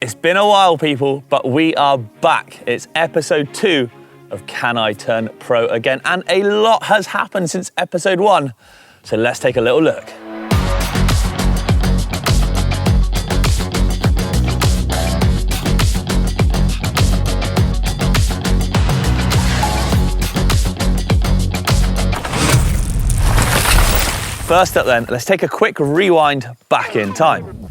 It's been a while, people, but we are back. It's episode 2 of Can I Turn Pro Again? And a lot has happened since episode 1. So let's take a little look. First up then, let's take a quick rewind back in time.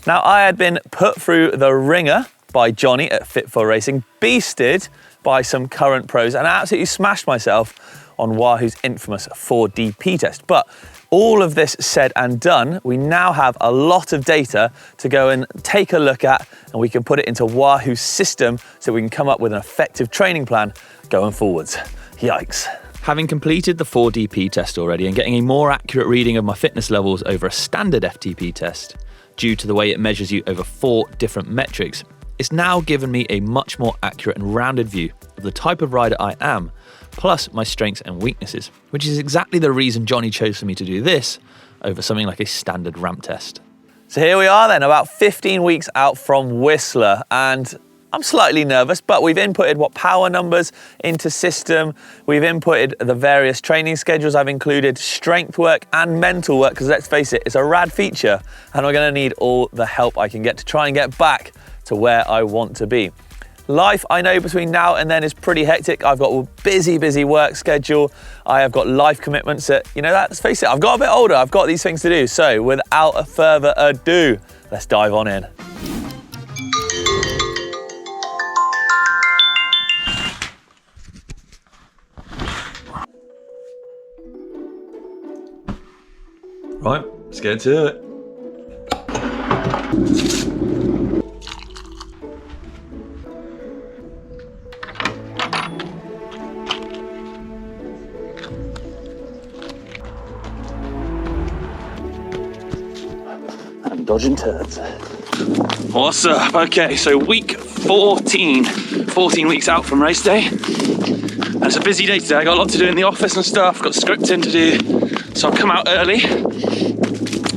Now, I had been put through the ringer by Johnny at Fit for Racing, beasted by some current pros, and I absolutely smashed myself on Wahoo's infamous 4DP test. But all of this said and done, we now have a lot of data to go and take a look at, and we can put it into Wahoo's system so we can come up with an effective training plan going forwards. Yikes. Having completed the 4DP test already and getting a more accurate reading of my fitness levels over a standard FTP test, due to the way it measures you over 4 different metrics, it's now given me a much more accurate and rounded view of the type of rider I am, plus my strengths and weaknesses, which is exactly the reason Johnny chose for me to do this over something like a standard ramp test. So here we are then, about 15 weeks out from Whistler, and I'm slightly nervous, but we've inputted what power numbers into system. We've inputted the various training schedules. I've included strength work and mental work, because let's face it, it's a rad feature, and we're gonna need all the help I can get to try and get back to where I want to be. Life, I know, between now and then is pretty hectic. I've got a busy work schedule. I have got life commitments that, let's face it, I've got a bit older. I've got these things to do. So without further ado, let's dive on in. Right, let's get to it. I'm dodging turds. What's up? Okay, so week 14 weeks out from race day. And it's a busy day today. I got a lot to do in the office and stuff, got scripting to do. So I've come out early,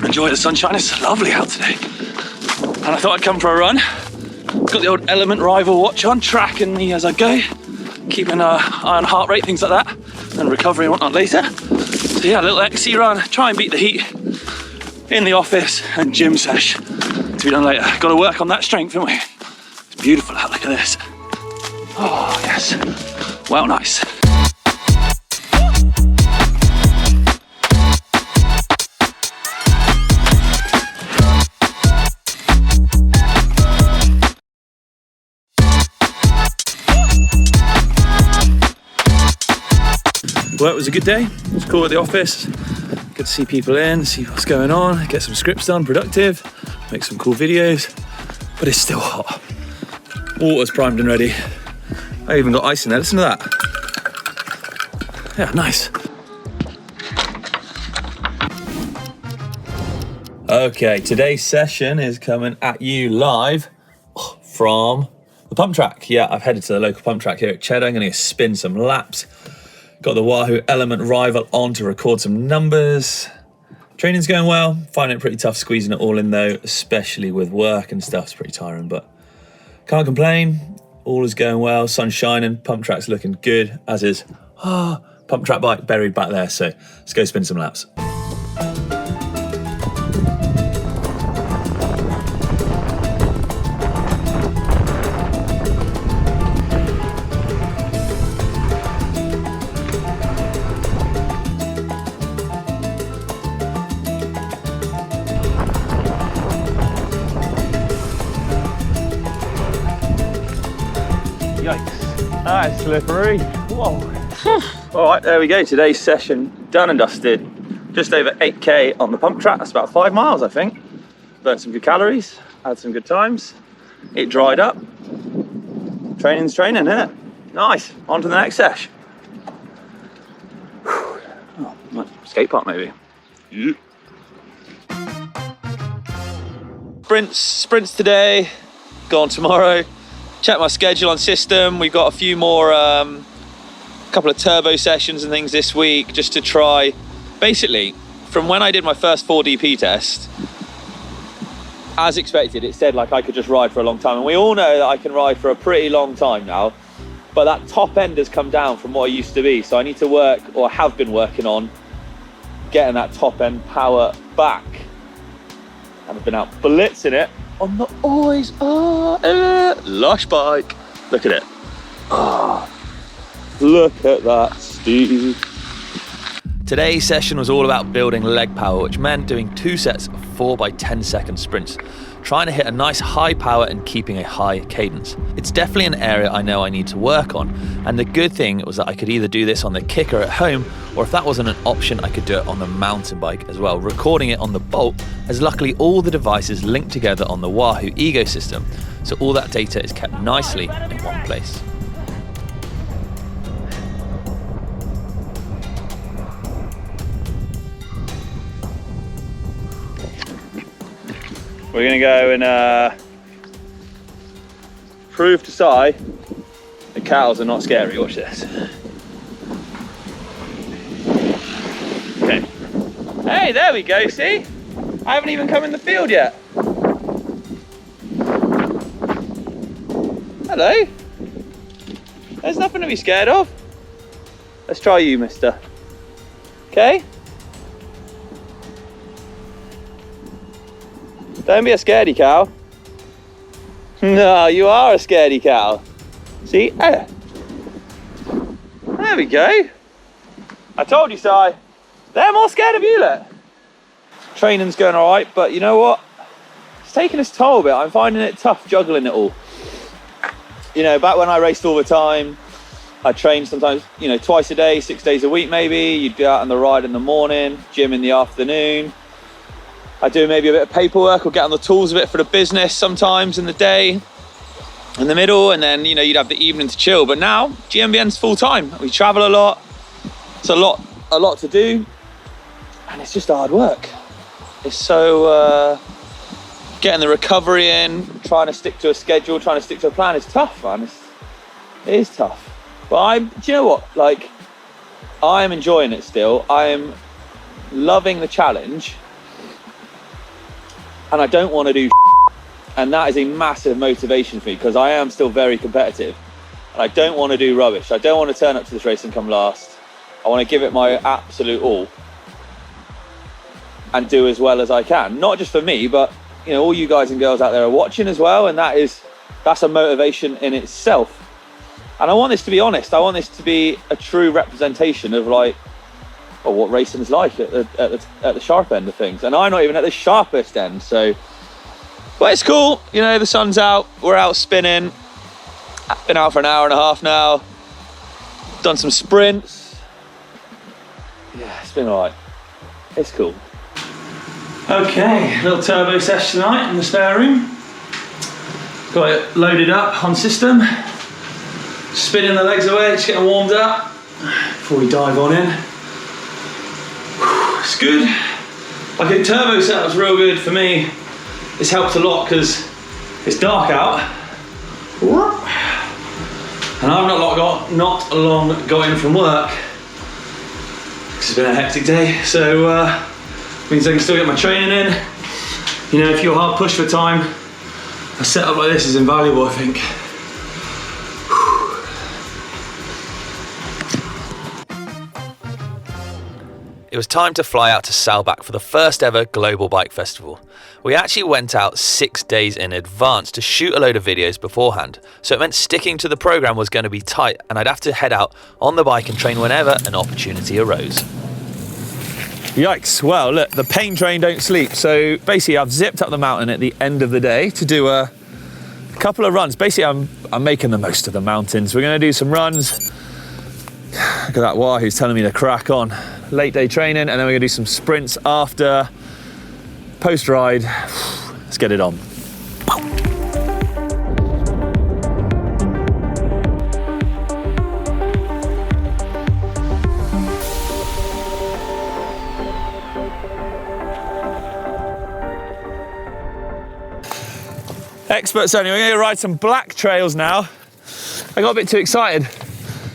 enjoy the sunshine. It's lovely out today. And I thought I'd come for a run. Got the old Element Rival watch on, tracking me as I go, keeping an eye on heart rate, things like that, and recovery and whatnot later. So yeah, a little XC run, try and beat the heat in the office, and gym sesh to be done later. Got to work on that strength, haven't we? It's beautiful out, look at this. Oh yes, well nice. Work was a good day. It was cool at the office. Good to see people in, see what's going on, get some scripts done, productive, make some cool videos, but it's still hot. Water's primed and ready. I even got ice in there, listen to that. Yeah, nice. Okay, today's session is coming at you live from the pump track. Yeah, I've headed to the local pump track here at Cheddar. I'm gonna spin some laps. Got the Wahoo Element Rival on to record some numbers. Training's going well, finding it pretty tough squeezing it all in though, especially with work and stuff. It's pretty tiring, but can't complain. All is going well, sun's shining, pump track's looking good, as is pump track bike buried back there. So let's go spin some laps. Yikes, that's slippery. Whoa. All right, there we go. Today's session done and dusted. Just over 8K on the pump track. That's about 5 miles, I think. Burned some good calories, had some good times. It dried up. Training's training, isn't it? Nice. On to the next sesh. Oh, skate park maybe. Yeah. Sprints today, go on tomorrow. Check my schedule on system. We've got a few more, couple of turbo sessions and things this week just to try. Basically, from when I did my first 4DP test, as expected, it said like I could just ride for a long time. And we all know that I can ride for a pretty long time now, but that top end has come down from what I used to be. So I need to work, or have been working on, getting that top end power back. And I've been out blitzing it on the Ooyy lush bike. Look at it. Oh, look at that, Steve. Today's session was all about building leg power, which meant doing 2 sets of 4 by 10 second sprints, trying to hit a nice high power and keeping a high cadence. It's definitely an area I know I need to work on, and the good thing was that I could either do this on the kicker at home, or if that wasn't an option, I could do it on the mountain bike as well, recording it on the Bolt, as luckily all the devices link together on the Wahoo ecosystem, so all that data is kept nicely in one place. We're gonna go and prove to Si that cows are not scary. Watch this. Okay. Hey, there we go, see? I haven't even come in the field yet. Hello. There's nothing to be scared of. Let's try you, mister. Okay? Don't be a scaredy cow. No, you are a scaredy cow. See? There we go. I told you, Si. They're more scared of you, look. Training's going all right, but you know what? It's taking its toll a bit. I'm finding it tough juggling it all. You know, back when I raced all the time, I trained sometimes, you know, twice a day, 6 days a week maybe. You'd be out on the ride in the morning, gym in the afternoon. I do maybe a bit of paperwork or get on the tools a bit for the business sometimes in the day, in the middle, and then, you know, you'd have the evening to chill. But now, GMBN's full time. We travel a lot. It's a lot to do, and it's just hard work. It's so, getting the recovery in, trying to stick to a schedule, trying to stick to a plan is tough, man. It is tough. But do you know what? Like, I'm enjoying it still. I am loving the challenge. And I don't want to do and that is a massive motivation for me, because I am still very competitive and I don't want to do rubbish. I don't want to turn up to this race and come last. I want to give it my absolute all and do as well as I can, not just for me, but you know, all you guys and girls out there are watching as well, and that's a motivation in itself. And I want this to be honest. I want this to be a true representation of like, well, what racing is like at the sharp end of things. And I'm not even at the sharpest end, so. But it's cool, you know, the sun's out, we're out spinning. I've been out for an hour and a half now. Done some sprints. Yeah, it's been all right. It's cool. Okay, little turbo session tonight in the spare room. Got it loaded up on system. Spinning the legs away, just getting warmed up before we dive on in. It's good. I think turbo setup's real good for me. It's helped a lot because it's dark out. And I've not long got in from work. It's been a hectic day, so means I can still get my training in. You know, if you're hard pushed for time, a setup like this is invaluable, I think. It was time to fly out to Saalbach for the first ever Global Bike Festival. We actually went out 6 days in advance to shoot a load of videos beforehand, so it meant sticking to the program was going to be tight and I'd have to head out on the bike and train whenever an opportunity arose. Yikes, well look, the Payne train don't sleep. So basically I've zipped up the mountain at the end of the day to do a couple of runs. Basically I'm making the most of the mountains. We're gonna do some runs. Look at that Wahoo's telling me to crack on. Late day training, and then we're gonna do some sprints after, post ride. Let's get it on. Experts only, we're gonna ride some black trails now. I got a bit too excited.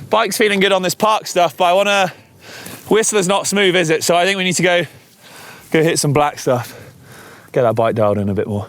Bike's feeling good on this park stuff, but I wanna, Whistler's not smooth, is it? So I think we need to go hit some black stuff. Get that bike dialed in a bit more.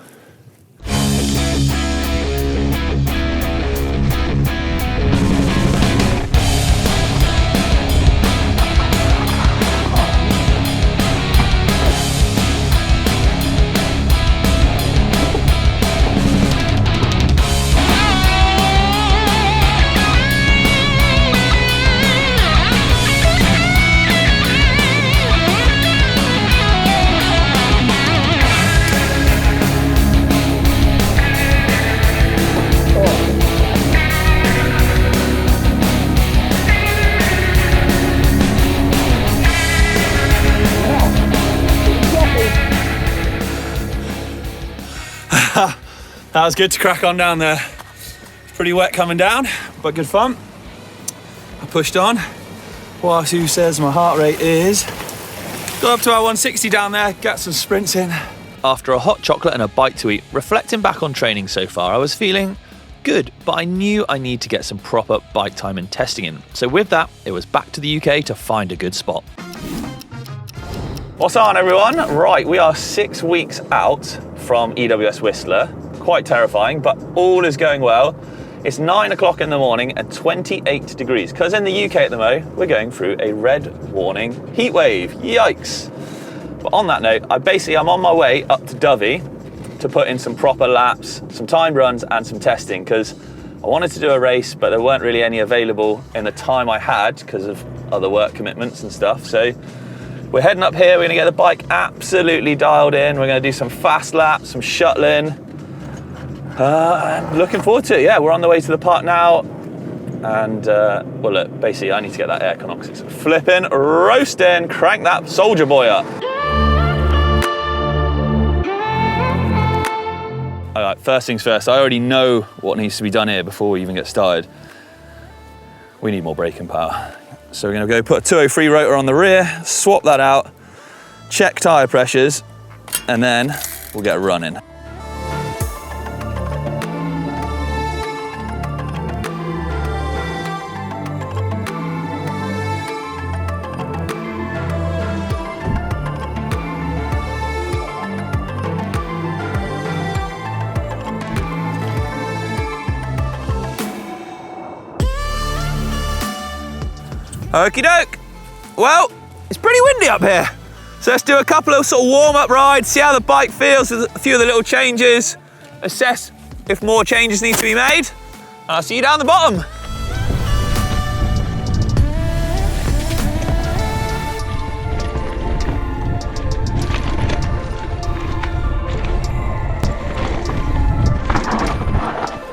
That was good to crack on down there. Pretty wet coming down, but good fun. I pushed on. Whilst who says my heart rate is, got up to our 160 down there, got some sprints in. After a hot chocolate and a bite to eat, reflecting back on training so far, I was feeling good, but I knew I need to get some proper bike time and testing in. So with that, it was back to the UK to find a good spot. What's on, everyone? Right, we are 6 weeks out from EWS Whistler. Quite terrifying, but all is going well. It's 9 o'clock in the morning and 28 degrees, because in the UK at the moment, we're going through a red warning heat wave. Yikes. But on that note, I'm on my way up to Dovey to put in some proper laps, some timed runs and some testing, because I wanted to do a race, but there weren't really any available in the time I had because of other work commitments and stuff. So we're heading up here, we're gonna get the bike absolutely dialed in, we're gonna do some fast laps, some shuttling. Looking forward to it, yeah. We're on the way to the park now. And, well look, basically I need to get that aircon on because it's flipping, roasting, crank that soldier boy up. All right, first things first, I already know what needs to be done here before we even get started. We need more braking power. So we're gonna go put a 203 rotor on the rear, swap that out, check tire pressures, and then we'll get running. Okie doke. Well, it's pretty windy up here. So let's do a couple of sort of warm-up rides, see how the bike feels with a few of the little changes, assess if more changes need to be made. And I'll see you down the bottom.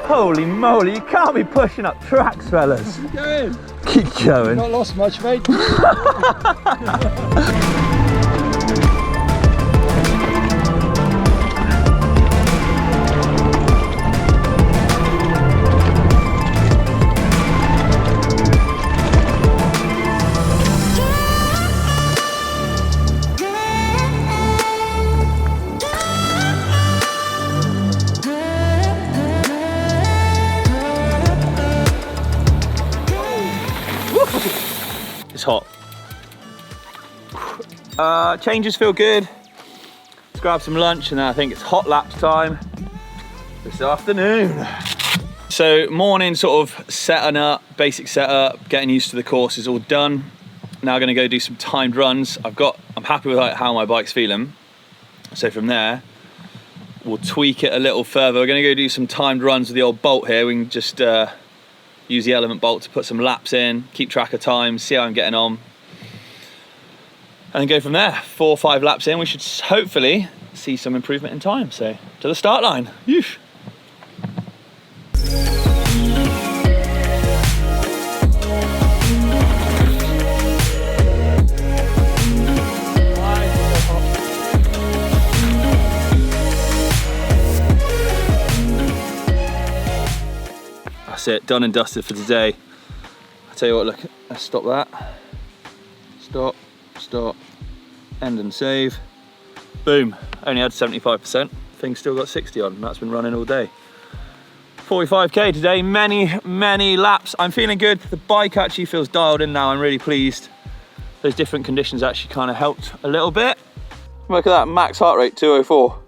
Holy moly, you can't be pushing up tracks, fellas. Keep going. Keep going. Not lost much, mate. It's hot. Changes feel good. Let's grab some lunch and then I think it's hot laps time this afternoon. So morning sort of setting up, basic setup, getting used to the course is all done. Now gonna go do some timed runs. I'm happy with how my bike's feeling. So from there, we'll tweak it a little further. We're gonna go do some timed runs with the old bolt here. We can just use the element bolt to put some laps in, keep track of time, see how I'm getting on. And then go from there. 4 or 5 laps in, we should hopefully see some improvement in time. So to the start line. Yeesh. That's it, done and dusted for today. I'll tell you what, look, let's stop that. Stop, stop, end and save. Boom, only had 75%. Thing's still got 60 on, and that's been running all day. 45k today, many laps. I'm feeling good. The bike actually feels dialed in now. I'm really pleased. Those different conditions actually kind of helped a little bit. Look at that, max heart rate 204.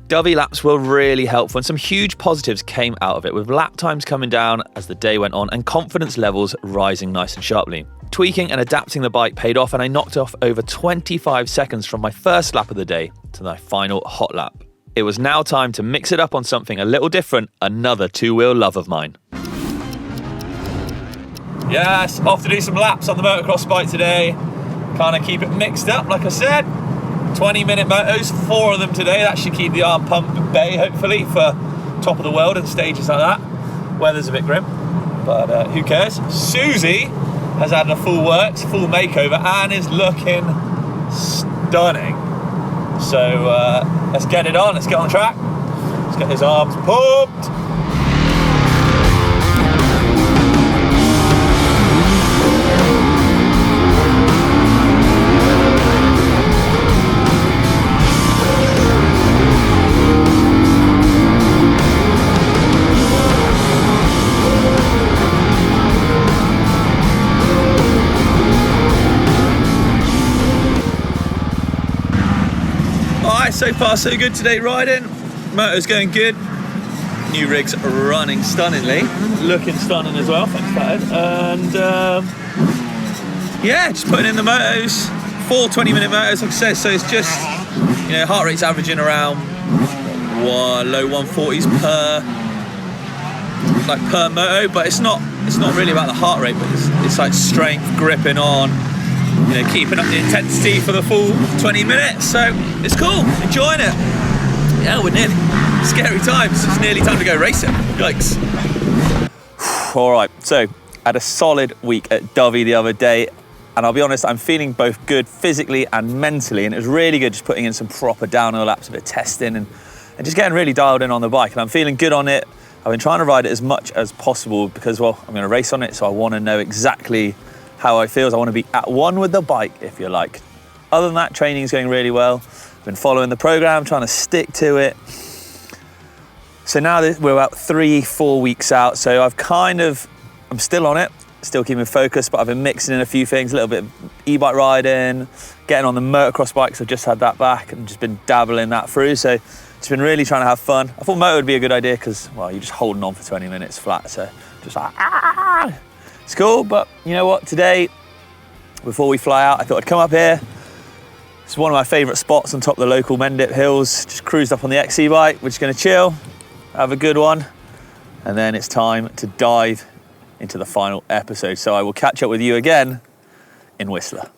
Dovey laps were really helpful and some huge positives came out of it, with lap times coming down as the day went on and confidence levels rising nice and sharply. Tweaking and adapting the bike paid off and I knocked off over 25 seconds from my first lap of the day to my final hot lap. It was now time to mix it up on something a little different, another two-wheel love of mine. Yes, off to do some laps on the motocross bike today. Kind of keep it mixed up, like I said. 20-minute motos, 4 of them today. That should keep the arm pump at bay, hopefully, for top of the world and stages like that. Weather's a bit grim, but who cares? Susie has had a full works, full makeover, and is looking stunning. So let's get it on, let's get on the track. Let's Let's get his arms pumped. So far so good today riding. Motor's going good. New rig's running stunningly. Looking stunning as well, thanks Dad. And yeah, just putting in the motos. 4 20-minute motos, like I said, so it's just, you know, heart rate's averaging around low 140s per moto, but it's not really about the heart rate, but it's like strength, gripping on, you know, keeping up the intensity for the full 20 minutes. So it's cool, enjoying it. Yeah, we're nearly, scary times. It's nearly time to go racing. Yikes. All right, so I had a solid week at Dovey the other day, and I'll be honest, I'm feeling both good physically and mentally, and it was really good just putting in some proper downhill laps, a bit of testing, and just getting really dialed in on the bike, and I'm feeling good on it. I've been trying to ride it as much as possible because, well, I'm going to race on it, so I want to know exactly how I feel. I want to be at one with the bike, if you like. Other than that, training is going really well. I've been following the program, trying to stick to it. So now we're about 3-4 weeks out, so I'm still on it, still keeping focused, but I've been mixing in a few things, a little bit of e-bike riding, getting on the motocross bikes. I've just had that back and just been dabbling that through. So just been really trying to have fun. I thought moto would be a good idea because, well, you're just holding on for 20 minutes flat. So just like, it's cool. But you know what? Today, before we fly out, I thought I'd come up here. It's one of my favorite spots on top of the local Mendip Hills. Just cruised up on the XC bike. We're just gonna chill, have a good one. And then it's time to dive into the final episode. So I will catch up with you again in Whistler.